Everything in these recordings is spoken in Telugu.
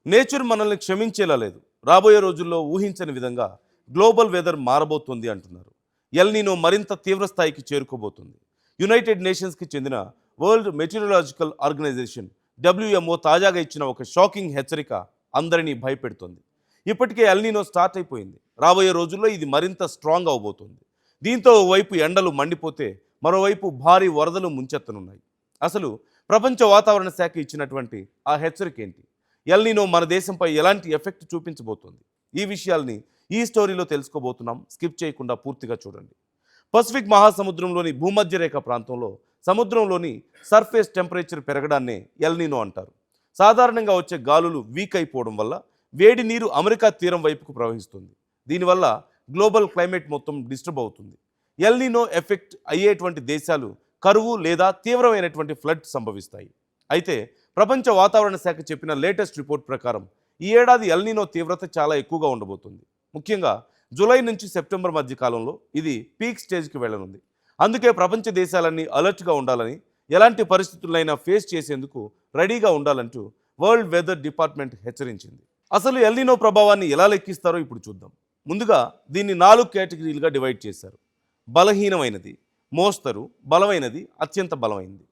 నేచర్ మనల్ని క్షమించేలా లేదు. రాబోయే రోజుల్లో ఊహించని విధంగా గ్లోబల్ వెదర్ మారబోతోంది అంటున్నారు. ఎల్ నీనో మరింత తీవ్ర స్థాయికి చేరుకోబోతుంది. యునైటెడ్ నేషన్స్కి చెందిన వరల్డ్ మెటీరియలాజికల్ ఆర్గనైజేషన్ డబ్ల్యూఎంఓ తాజాగా ఇచ్చిన ఒక షాకింగ్ హెచ్చరిక అందరినీ భయపెడుతోంది. ఇప్పటికే ఎల్ నీనో స్టార్ట్ అయిపోయింది. రాబోయే రోజుల్లో ఇది మరింత స్ట్రాంగ్ అవబోతోంది. దీంతో ఓవైపు ఎండలు మండిపోతే మరోవైపు భారీ వరదలు ముంచెత్తనున్నాయి. అసలు ప్రపంచ వాతావరణ శాఖ ఇచ్చినటువంటి ఆ హెచ్చరిక ఏంటి? ఎల్ నీనో మన దేశంపై ఎలాంటి ఎఫెక్ట్ చూపించబోతోంది? ఈ విషయాల్ని ఈ స్టోరీలో తెలుసుకోబోతున్నాం. స్కిప్ చేయకుండా పూర్తిగా చూడండి. పసిఫిక్ మహాసముద్రంలోని భూమధ్య రేఖ ప్రాంతంలో సముద్రంలోని సర్ఫేస్ టెంపరేచర్ పెరగడాన్నే ఎల్ నీనో అంటారు. సాధారణంగా వచ్చే గాలులు వీక్ అయిపోవడం వల్ల వేడి నీరు అమెరికా తీరం వైపుకు ప్రవహిస్తుంది. దీనివల్ల గ్లోబల్ క్లైమేట్ మొత్తం డిస్టర్బ్ అవుతుంది. ఎల్ నీనో ఎఫెక్ట్ అయ్యేటువంటి దేశాలు కరువు లేదా తీవ్రమైనటువంటి ఫ్లడ్ సంభవిస్తాయి. అయితే ప్రపంచ వాతావరణ శాఖ చెప్పిన లేటెస్ట్ రిపోర్ట్ ప్రకారం ఈ ఏడాది ఎల్ నీనో తీవ్రత చాలా ఎక్కువగా ఉండబోతుంది. ముఖ్యంగా జూలై నుంచి సెప్టెంబర్ మధ్య కాలంలో ఇది పీక్ స్టేజ్కి వెళ్ళనుంది. అందుకే ప్రపంచ దేశాలన్నీ అలర్ట్గా ఉండాలని, ఎలాంటి పరిస్థితులైనా ఫేస్ చేసేందుకు రెడీగా ఉండాలంటూ వరల్డ్ వెదర్ డిపార్ట్మెంట్ హెచ్చరించింది. అసలు ఎల్ నీనో ప్రభావాన్ని ఎలా లెక్కిస్తారో ఇప్పుడు చూద్దాం. ముందుగా దీన్ని 4 కేటగిరీలుగా డివైడ్ చేశారు. బలహీనమైనది, మోస్తరు, బలమైనది, అత్యంత బలమైనది.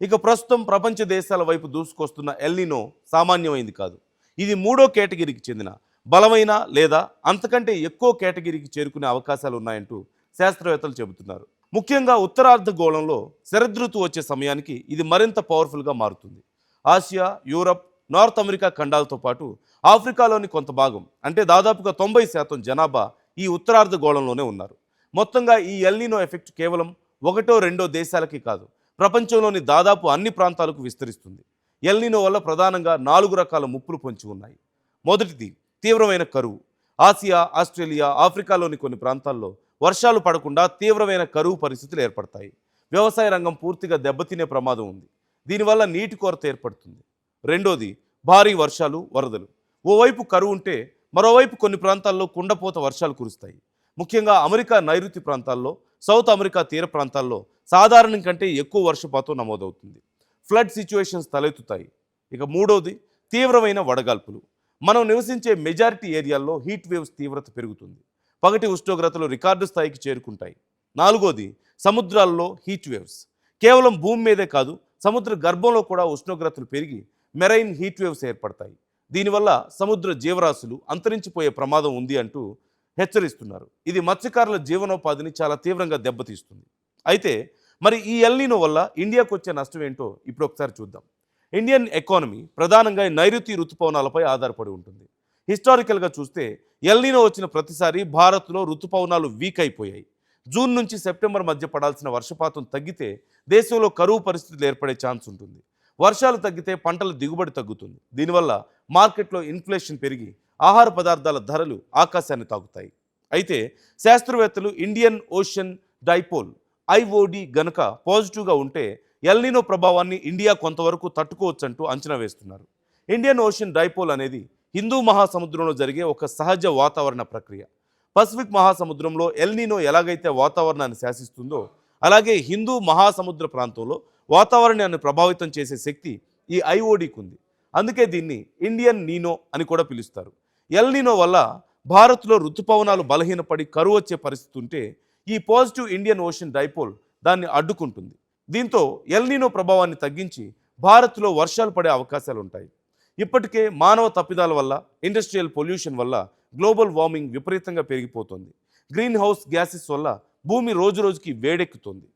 ఇక ప్రస్తుతం ప్రపంచ దేశాల వైపు దూసుకొస్తున్న ఎల్ నీనో సామాన్యమైంది కాదు. ఇది 3వ కేటగిరీకి చెందిన బలమైన లేదా అంతకంటే ఎక్కువ కేటగిరీకి చేరుకునే అవకాశాలు ఉన్నాయంటూ శాస్త్రవేత్తలు చెబుతున్నారు. ముఖ్యంగా ఉత్తరార్ధగోళంలో శరదృతువు వచ్చే సమయానికి ఇది మరింత పవర్ఫుల్గా మారుతుంది. ఆసియా, యూరప్, నార్త్ అమెరికా ఖండాలతో పాటు ఆఫ్రికాలోని కొంత భాగం అంటే దాదాపుగా 90% జనాభా ఈ ఉత్తరార్ధగోళంలోనే ఉన్నారు. మొత్తంగా ఈ ఎల్ నీనో ఎఫెక్ట్ కేవలం 1-2 దేశాలకి కాదు, ప్రపంచంలోని దాదాపు అన్ని ప్రాంతాలకు విస్తరిస్తుంది. ఎల్ నీనో వల్ల ప్రధానంగా 4 రకాల ముప్పులు పొంచి ఉన్నాయి. మొదటిది తీవ్రమైన కరువు. ఆసియా, ఆస్ట్రేలియా, ఆఫ్రికాలోని కొన్ని ప్రాంతాల్లో వర్షాలు పడకుండా తీవ్రమైన కరువు పరిస్థితులు ఏర్పడతాయి. వ్యవసాయ రంగం పూర్తిగా దెబ్బతినే ప్రమాదం ఉంది. దీనివల్ల నీటి కొరత ఏర్పడుతుంది. రెండోది భారీ వర్షాలు, వరదలు. ఓవైపు కరువు ఉంటే మరోవైపు కొన్ని ప్రాంతాల్లో కుండపోత వర్షాలు కురుస్తాయి. ముఖ్యంగా అమెరికా నైరుతి ప్రాంతాల్లో, సౌత్ అమెరికా తీర ప్రాంతాల్లో సాధారణం కంటే ఎక్కువ వర్షపాతం నమోదవుతుంది. ఫ్లడ్ సిచ్యువేషన్స్ తలెత్తుతాయి. ఇక మూడోది తీవ్రమైన వడగాల్పులు. మనం నివసించే మెజారిటీ ఏరియాల్లో హీట్ వేవ్స్ తీవ్రత పెరుగుతుంది. పగటి ఉష్ణోగ్రతలు రికార్డు స్థాయికి చేరుకుంటాయి. నాలుగోది సముద్రాల్లో హీట్ వేవ్స్. కేవలం భూమి మీదే కాదు, సముద్ర గర్భంలో కూడా ఉష్ణోగ్రతలు పెరిగి మెరైన్ హీట్ వేవ్స్ ఏర్పడతాయి. దీనివల్ల సముద్ర జీవరాశులు అంతరించిపోయే ప్రమాదం ఉంది అంటూ హెచ్చరిస్తున్నారు. ఇది మత్స్యకారుల జీవనోపాధిని చాలా తీవ్రంగా దెబ్బతీస్తుంది. అయితే మరి ఈ ఎల్ నీనో వల్ల ఇండియాకు వచ్చే నష్టం ఏంటో ఇప్పుడు ఒకసారి చూద్దాం. ఇండియన్ ఎకానమీ ప్రధానంగా నైరుతి ఋతుపవనాలపై ఆధారపడి ఉంటుంది. హిస్టారికల్గా చూస్తే ఎల్ నీనో వచ్చిన ప్రతిసారి భారత్లో ఋతుపవనాలు వీక్ అయిపోయాయి. జూన్ నుంచి సెప్టెంబర్ మధ్య పడాల్సిన వర్షపాతం తగ్గితే దేశంలో కరువు పరిస్థితులు ఏర్పడే ఛాన్స్ ఉంటుంది. వర్షాలు తగ్గితే పంటల దిగుబడి తగ్గుతుంది. దీనివల్ల మార్కెట్లో ఇన్ఫ్లేషన్ పెరిగి ఆహార పదార్థాల ధరలు ఆకాశాన్ని తాకుతాయి. అయితే శాస్త్రవేత్తలు ఇండియన్ ఓషన్ డైపోల్ ఐఓడి గనక పాజిటివ్గా ఉంటే ఎల్ నీనో ప్రభావాన్ని ఇండియా కొంతవరకు తట్టుకోవచ్చంటూ అంచనా వేస్తున్నారు. ఇండియన్ ఓషన్ డైపోల్ అనేది హిందూ మహాసముద్రంలో జరిగే ఒక సహజ వాతావరణ ప్రక్రియ. పసిఫిక్ మహాసముద్రంలో ఎల్ నీనో ఎలాగైతే వాతావరణాన్ని శాసిస్తుందో అలాగే హిందూ మహాసముద్ర ప్రాంతంలో వాతావరణాన్ని ప్రభావితం చేసే శక్తి ఈ ఐఓడికి ఉంది. అందుకే దీన్ని ఇండియన్ నీనో అని కూడా పిలుస్తారు. ఎల్ నీనో వల్ల భారత్లో ఋతుపవనాలు బలహీనపడి కరువు వచ్చే పరిస్థితి ఉంటే ఈ పాజిటివ్ ఇండియన్ ఓషన్ డైపోల్ దాన్ని అడ్డుకుంటుంది. దీంతో ఎల్ నీనో ప్రభావాన్ని తగ్గించి భారత్లో వర్షాలు పడే అవకాశాలు ఉంటాయి. ఇప్పటికే మానవ తప్పిదాల వల్ల, ఇండస్ట్రియల్ పొల్యూషన్ వల్ల గ్లోబల్ వార్మింగ్ విపరీతంగా పెరిగిపోతుంది. గ్రీన్ హౌస్ గ్యాసెస్ వల్ల భూమి రోజురోజుకి వేడెక్కుతుంది.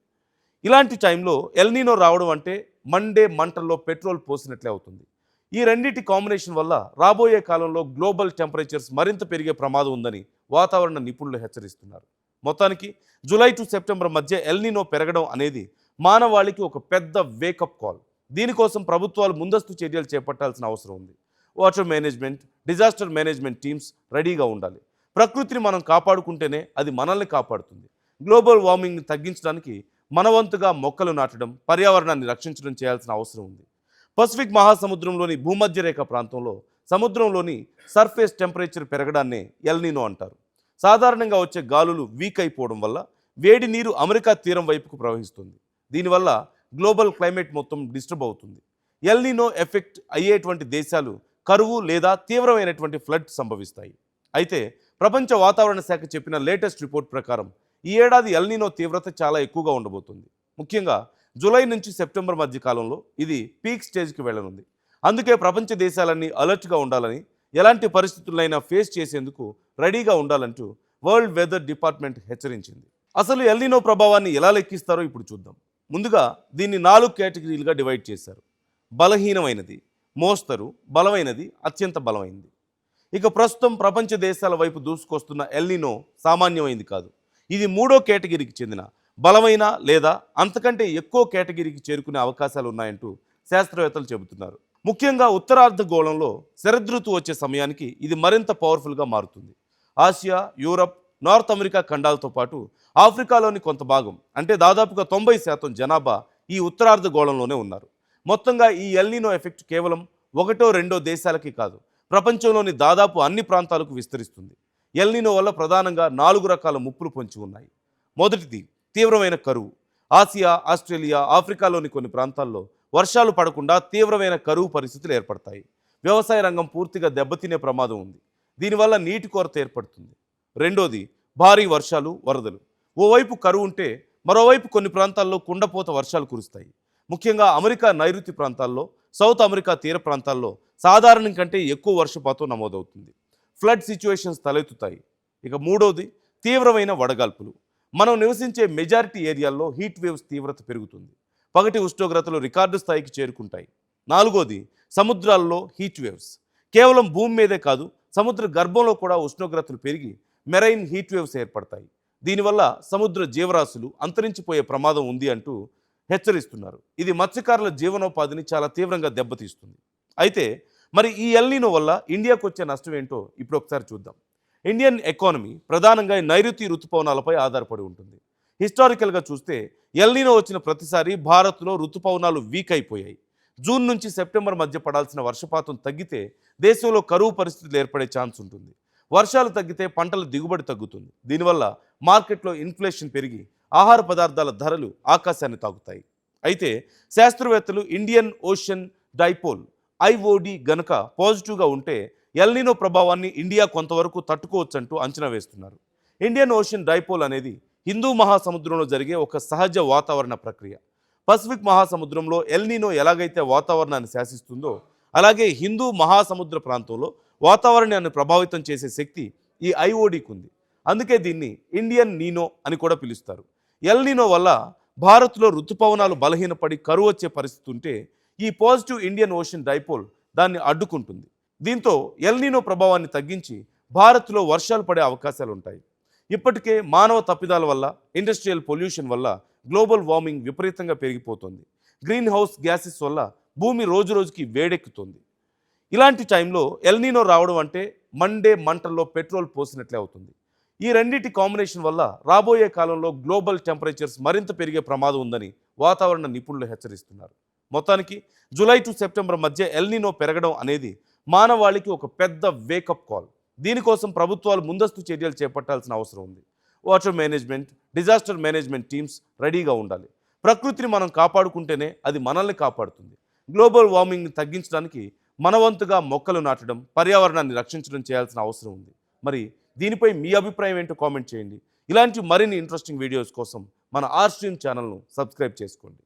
ఇలాంటి టైంలో ఎల్ నీనో రావడం అంటే మండే మంటల్లో పెట్రోల్ పోసినట్లే అవుతుంది. ఈ రెండింటి కాంబినేషన్ వల్ల రాబోయే కాలంలో గ్లోబల్ టెంపరేచర్స్ మరింత పెరిగే ప్రమాదం ఉందని వాతావరణ నిపుణులు హెచ్చరిస్తున్నారు. మొత్తానికి జూలై టు సెప్టెంబర్ మధ్య ఎల్ నీనో పెరగడం అనేది మానవాళికి ఒక పెద్ద వేకప్ కాల్. దీనికోసం ప్రభుత్వాలు ముందస్తు చర్యలు చేపట్టాల్సిన అవసరం ఉంది. Water management, disaster management teams రెడీగా ఉండాలి. ప్రకృతిని మనం కాపాడుకుంటేనే అది మనల్ని కాపాడుతుంది. గ్లోబల్ వార్మింగ్ని తగ్గించడానికి మనవంతుగా మొక్కలు నాటడం, పర్యావరణాన్ని రక్షించడం చేయాల్సిన అవసరం ఉంది. పసిఫిక్ మహాసముద్రంలోని భూమధ్య రేఖ ప్రాంతంలో సముద్రంలోని సర్ఫేస్ టెంపరేచర్ పెరగడాన్నే ఎల్ నీనో అంటారు. సాధారణంగా వచ్చే గాలులు వీక్ అయిపోవడం వల్ల వేడి నీరు అమెరికా తీరం వైపుకు ప్రవహిస్తుంది. దీనివల్ల గ్లోబల్ క్లైమేట్ మొత్తం డిస్టర్బ్ అవుతుంది. ఎల్ నీనో ఎఫెక్ట్ అయ్యేటువంటి దేశాలు కరువు లేదా తీవ్రమైనటువంటి ఫ్లడ్ సంభవిస్తాయి. అయితే ప్రపంచ వాతావరణ శాఖ చెప్పిన లేటెస్ట్ రిపోర్ట్ ప్రకారం ఈ ఏడాది ఎల్నినో తీవ్రత చాలా ఎక్కువగా ఉండబోతుంది. ముఖ్యంగా జూలై నుంచి సెప్టెంబర్ మధ్య కాలంలో ఇది పీక్ స్టేజ్కి వెళ్ళనుంది. అందుకే ప్రపంచ దేశాలన్నీ అలర్ట్గా ఉండాలని, ఎలాంటి పరిస్థితులైనా ఫేస్ చేసేందుకు రెడీగా ఉండాలంటూ వరల్డ్ వెదర్ డిపార్ట్మెంట్ హెచ్చరించింది. అసలు ఎల్నినో ప్రభావాన్ని ఎలా లెక్కిస్తారో ఇప్పుడు చూద్దాం. ముందుగా దీన్ని 4 కేటగిరీలుగా డివైడ్ చేశారు. బలహీనమైనది, మోస్తరు, బలమైనది, అత్యంత బలమైనది. ఇక ప్రస్తుతం ప్రపంచ దేశాల వైపు దూసుకొస్తున్న ఎల్నినో సామాన్యమైంది కాదు. ఇది 3వ కేటగిరీకి చెందిన బలమైన లేదా అంతకంటే ఎక్కువ కేటగిరీకి చేరుకునే అవకాశాలు ఉన్నాయంటూ శాస్త్రవేత్తలు చెబుతున్నారు. ముఖ్యంగా ఉత్తరార్ధగోళంలో శరదృతువు వచ్చే సమయానికి ఇది మరింత పవర్ఫుల్గా మారుతుంది. ఆసియా, యూరప్, నార్త్ అమెరికా ఖండాలతో పాటు ఆఫ్రికాలోని కొంత భాగం అంటే దాదాపుగా 90% జనాభా ఈ ఉత్తరార్ధగోళంలోనే ఉన్నారు. మొత్తంగా ఈ ఎల్నినో ఎఫెక్ట్ కేవలం 1-2 దేశాలకి కాదు, ప్రపంచంలోని దాదాపు అన్ని ప్రాంతాలకు విస్తరిస్తుంది. ఎల్నినో వల్ల ప్రధానంగా 4 రకాల ముప్పులు పొంచి ఉన్నాయి. మొదటిది తీవ్రమైన కరువు. ఆసియా, ఆస్ట్రేలియా, ఆఫ్రికాలోని కొన్ని ప్రాంతాల్లో వర్షాలు పడకుండా తీవ్రమైన కరువు పరిస్థితులు ఏర్పడతాయి. వ్యవసాయ రంగం పూర్తిగా దెబ్బతినే ప్రమాదం ఉంది. దీనివల్ల నీటి కొరత ఏర్పడుతుంది. రెండోది భారీ వర్షాలు, వరదలు. ఓవైపు కరువు ఉంటే మరోవైపు కొన్ని ప్రాంతాల్లో కుండపోత వర్షాలు కురుస్తాయి. ముఖ్యంగా అమెరికా నైరుతి ప్రాంతాల్లో, సౌత్ అమెరికా తీర ప్రాంతాల్లో సాధారణం కంటే ఎక్కువ వర్షపాతం నమోదవుతుంది. ఫ్లడ్ సిచ్యువేషన్స్ తలెత్తుతాయి. ఇక మూడోది తీవ్రమైన వడగాల్పులు. మనం నివసించే మెజారిటీ ఏరియాల్లో హీట్ వేవ్స్ తీవ్రత పెరుగుతుంది. పగటి ఉష్ణోగ్రతలు రికార్డు స్థాయికి చేరుకుంటాయి. నాలుగోది సముద్రాల్లో హీట్ వేవ్స్. కేవలం భూమి మీదే కాదు, సముద్ర గర్భంలో కూడా ఉష్ణోగ్రతలు పెరిగి మెరైన్ హీట్ వేవ్స్ ఏర్పడతాయి. దీనివల్ల సముద్ర జీవరాశులు అంతరించిపోయే ప్రమాదం ఉంది అంటూ హెచ్చరిస్తున్నారు. ఇది మత్స్యకారుల జీవనోపాధిని చాలా తీవ్రంగా దెబ్బతీస్తుంది. అయితే మరి ఈ ఎల్నినో వల్ల ఇండియాకు వచ్చే నష్టం ఏంటో ఇప్పుడు ఒకసారి చూద్దాం. ఇండియన్ ఎకానమీ ప్రధానంగా నైరుతి ఋతుపవనాలపై ఆధారపడి ఉంటుంది. హిస్టారికల్గా చూస్తే ఎల్నినో వచ్చిన ప్రతిసారి భారత్లో ఋతుపవనాలు వీక్ అయిపోయాయి. జూన్ నుంచి సెప్టెంబర్ మధ్య పడాల్సిన వర్షపాతం తగ్గితే దేశంలో కరువు పరిస్థితులు ఏర్పడే ఛాన్స్ ఉంటుంది. వర్షాలు తగ్గితే పంటల దిగుబడి తగ్గుతుంది. దీనివల్ల మార్కెట్లో ఇన్ఫ్లేషన్ పెరిగి ఆహార పదార్థాల ధరలు ఆకాశాన్ని తాకుతాయి. అయితే శాస్త్రవేత్తలు ఇండియన్ ఓషన్ డైపోల్ ఐఓడి గనక పాజిటివ్గా ఉంటే ఎల్నినో ప్రభావాన్ని ఇండియా కొంతవరకు తట్టుకోవచ్చంటూ అంచనా వేస్తున్నారు. ఇండియన్ ఓషన్ డైపోల్ అనేది హిందూ మహాసముద్రంలో జరిగే ఒక సహజ వాతావరణ ప్రక్రియ. పసిఫిక్ మహాసముద్రంలో ఎల్నినో ఎలాగైతే వాతావరణాన్ని శాసిస్తుందో అలాగే హిందూ మహాసముద్ర ప్రాంతంలో వాతావరణాన్ని ప్రభావితం చేసే శక్తి ఈ ఐఓడికి ఉంది. అందుకే దీన్ని ఇండియన్ నీనో అని కూడా పిలుస్తారు. ఎల్నినో వల్ల భారత్లో ఋతుపవనాలు బలహీనపడి కరువు వచ్చే పరిస్థితి ఉంటే ఈ పాజిటివ్ ఇండియన్ ఓషన్ డైపోల్ దాన్ని అడ్డుకుంటుంది. దీంతో ఎల్నినో ప్రభావాన్ని తగ్గించి భారత్లో వర్షాలు పడే అవకాశాలు ఉంటాయి. ఇప్పటికే మానవ తప్పిదాల వల్ల, ఇండస్ట్రియల్ పొల్యూషన్ వల్ల గ్లోబల్ వార్మింగ్ విపరీతంగా పెరిగిపోతుంది. గ్రీన్ హౌస్ గ్యాసెస్ వల్ల భూమి రోజురోజుకి వేడెక్కుతుంది. ఇలాంటి టైంలో ఎల్నినో రావడం అంటే మండే మంటల్లో పెట్రోల్ పోసినట్లే అవుతుంది. ఈ రెండింటి కాంబినేషన్ వల్ల రాబోయే కాలంలో గ్లోబల్ టెంపరేచర్స్ మరింత పెరిగే ప్రమాదం ఉందని వాతావరణ నిపుణులు హెచ్చరిస్తున్నారు. మొత్తానికి జూలై టు సెప్టెంబర్ మధ్య ఎల్నినో పెరగడం అనేది మానవాళికి ఒక పెద్ద వేకప్ కాల్. దీనికోసం ప్రభుత్వాలు ముందస్తు చర్యలు చేపట్టాల్సిన అవసరం ఉంది. Water management, disaster management teams రెడీగా ఉండాలి. ప్రకృతిని మనం కాపాడుకుంటేనే అది మనల్ని కాపాడుతుంది. గ్లోబల్ వార్మింగ్ని తగ్గించడానికి మన వంతుగా మొక్కలు నాటడం, పర్యావరణాన్ని రక్షించడం చేయాల్సిన అవసరం ఉంది. మరి దీనిపై మీ అభిప్రాయం ఏంటో కామెంట్ చేయండి. ఇలాంటి మరిన్ని ఇంట్రెస్టింగ్ వీడియోస్ కోసం మన ఆర్ స్ట్రీమ్ ఛానల్ను సబ్స్క్రైబ్ చేసుకోండి.